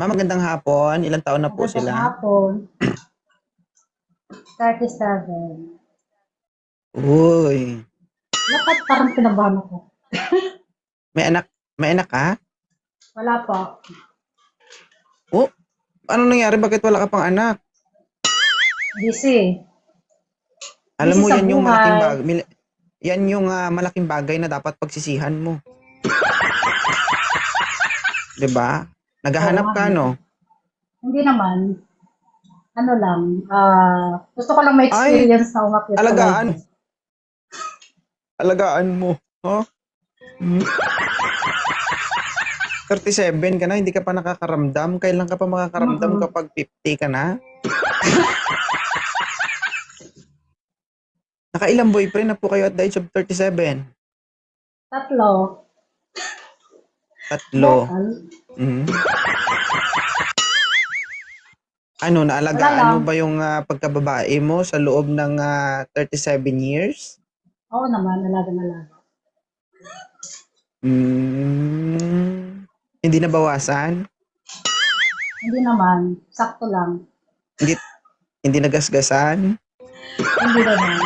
Ma'am, magandang hapon. Ilang taon na po Magandang sila? hapon. 37. Uy, Bakit parang kinabahan ako? may anak, may anak ka? Wala po. Oh, ano nangyari? Bakit wala ka pang anak? Busy. Alam Busy mo, sa yan yung malaking buhay. bagay. Yan yung malaking bagay na dapat pagsisihan mo. 'Di ba? Oo Naghahanap nga. ka, no? Hindi naman. Ano lang. Gusto ko lang Ay, ma-experience na umakyat sa live alagaan. desk. Alagaan mo. Oh? Hmm? 37 ka na, hindi ka pa nakakaramdam. Kailan ka pa makakaramdam Mm-mm. kapag 50 ka na? Nakailang boyfriend na po kayo at the age of 37? Tatlo. Tatlo. Lokal. Mhm. Ano, Wala naalagaan lang. mo ba yung pagkababae mo sa loob ng 37 years? Oo naman. Alaga. Hindi nabawasan? Hindi naman. Sakto lang. Hindi, hindi nagasgasan? Hindi naman.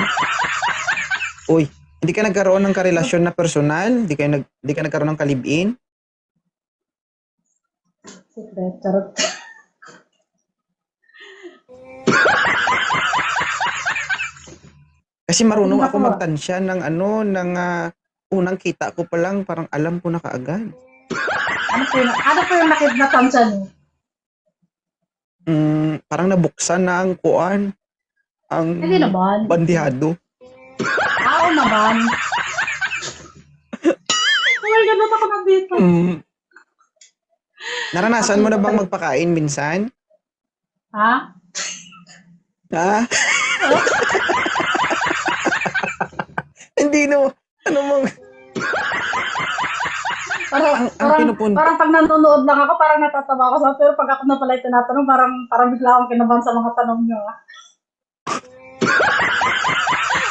Uy, hindi ka nagkaroon ng karelasyon na personal? Hindi ka nagkaroon ng kalibin? Secret. Charot. Kasi Ay, marunong ako naku. magtansya ng unang kita ko pa lang, parang alam ko na kaagad. Ano po yung nakidnatan niyo? Parang nabuksan na ang kuan, ang Hindi naman. bandihado. Oo naman. Oh my God, ba't ako nandito? Mm, naranasan mo na bang Patay. magpakain minsan? Ha? Ha? Hindi no. Ano mong Parang, ang parang, pinupunto. parang pag nanonood lang ako, parang natatawa ako sa, pero pag ako na pala yung tinatanong, parang bigla akong kinabahan sa mga tanong nyo.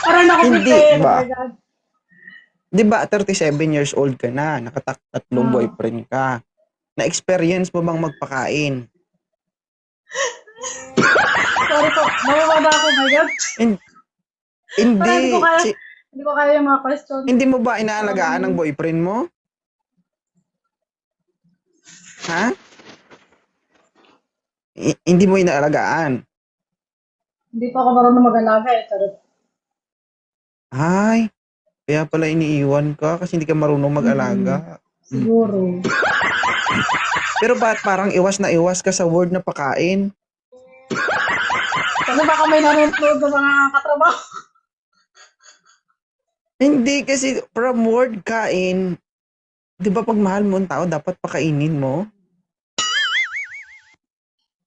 Parang Hindi nakuprepare. Oh ba? my God. 'Di ba 37 years old ka na, nakatatlong Hmm. boyfriend ka. Na-experience mo bang magpakain? Sorry po. Nawawala ako. Oh my God. Hin- Parang Hindi. hindi ko kaya. Si, Hindi ko kaya yung mga question. hindi mo ba Parang, inaalagaan ng boyfriend mo? Ha? Hindi mo inaalagaan. hindi pa ako marunong mag-alaga eh. Charot. Ay, kaya pala iniiwan ka kasi hindi ka marunong Mm-mm. mag-alaga. Siguro. Pero ba't parang iwas na iwas ka sa word na pakain? Kasi baka may nanonood ng mga katrabaho. Hindi kasi from word kain, 'di ba pag mahal mo ang tao dapat pakainin mo?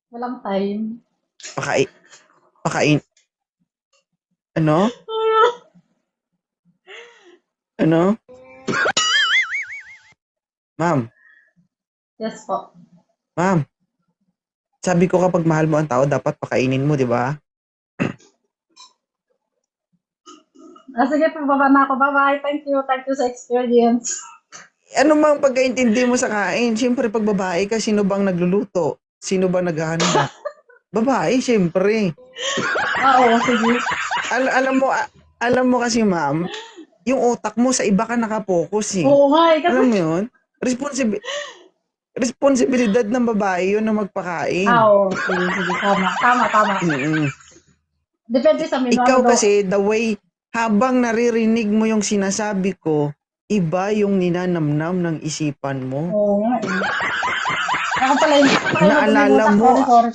Walang time. Pakain, pakain, ano? Ano? Ma'am, Yes po. ma'am, sabi ko kapag mahal mo ang tao dapat pakainin mo, 'di ba? Sige po, baba na ako. Bye-bye. Thank you. Thank you sa experience. Ano mang pagkaintindi mo sa kain? Siyempre pag babae ka, sino bang nagluluto? Sino bang naghahanda? Babae, siyempre. Oo, sige. Alam mo, alam mo kasi ma'am, yung utak mo sa iba ka nakapokus eh. Oo nga eh. Kasi, Alam mo yun? Responsibilidad ng babae yun na magpakain. oo. Sige. Tama. Mm-mm. Depende sa menu. Ano Ikaw daw? kasi, the way, habang naririnig mo yung sinasabi ko, iba yung ninanamnam ng isipan mo. Oo nga eh. Ako pala yung Naalala utak. mo, Sorry.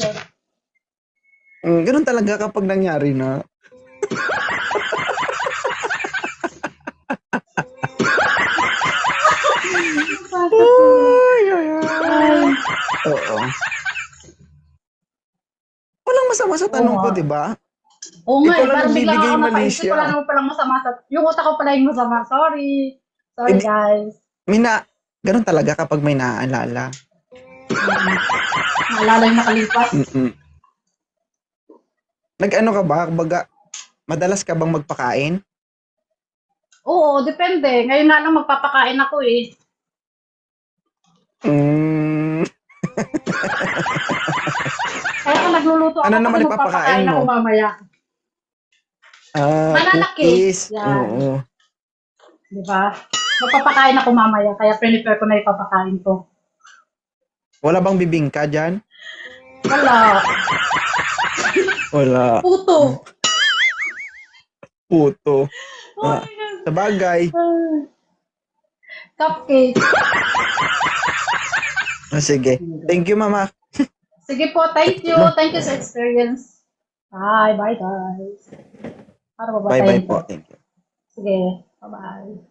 ganun talaga kapag nangyari na. Ay, ay, ay. Oo. Walang masama sa Oo tanong nga. ko, di ba? Oo nga Ikaw eh. lang Parang bigla nagbibigay ako mali napaisip. Wala siya. naman palang masama sa... Yung utak ko pala yung masama. Sorry. Sorry Hindi, guys. ganun talaga kapag may naaalala. Naalala yung nakalipas. Mm-mm. Nag-ano ka ba? Baga, madalas ka bang magpakain? Oo, depende. Ngayon nga lang magpapakain ako eh. Mm, Kaya kung nagluluto ako, Ano kasi naman ipapakain magpapakain ako mo? mamaya. Mananaki. Cookies. Yan. Oo. Di ba? Magpapakain ako mamaya, kaya prepare ko na ipapakain ko. Wala bang bibingka dyan? Wala. Wala. Puto. Puto. Oh Ah, my God. sa bagay. Cupcake. Sige. Thank you, mama. Sige po, thank you. Thank you sa experience. Bye, bye guys. Para Bye-bye babatayin po. ko. Thank you. Sige, bye-bye.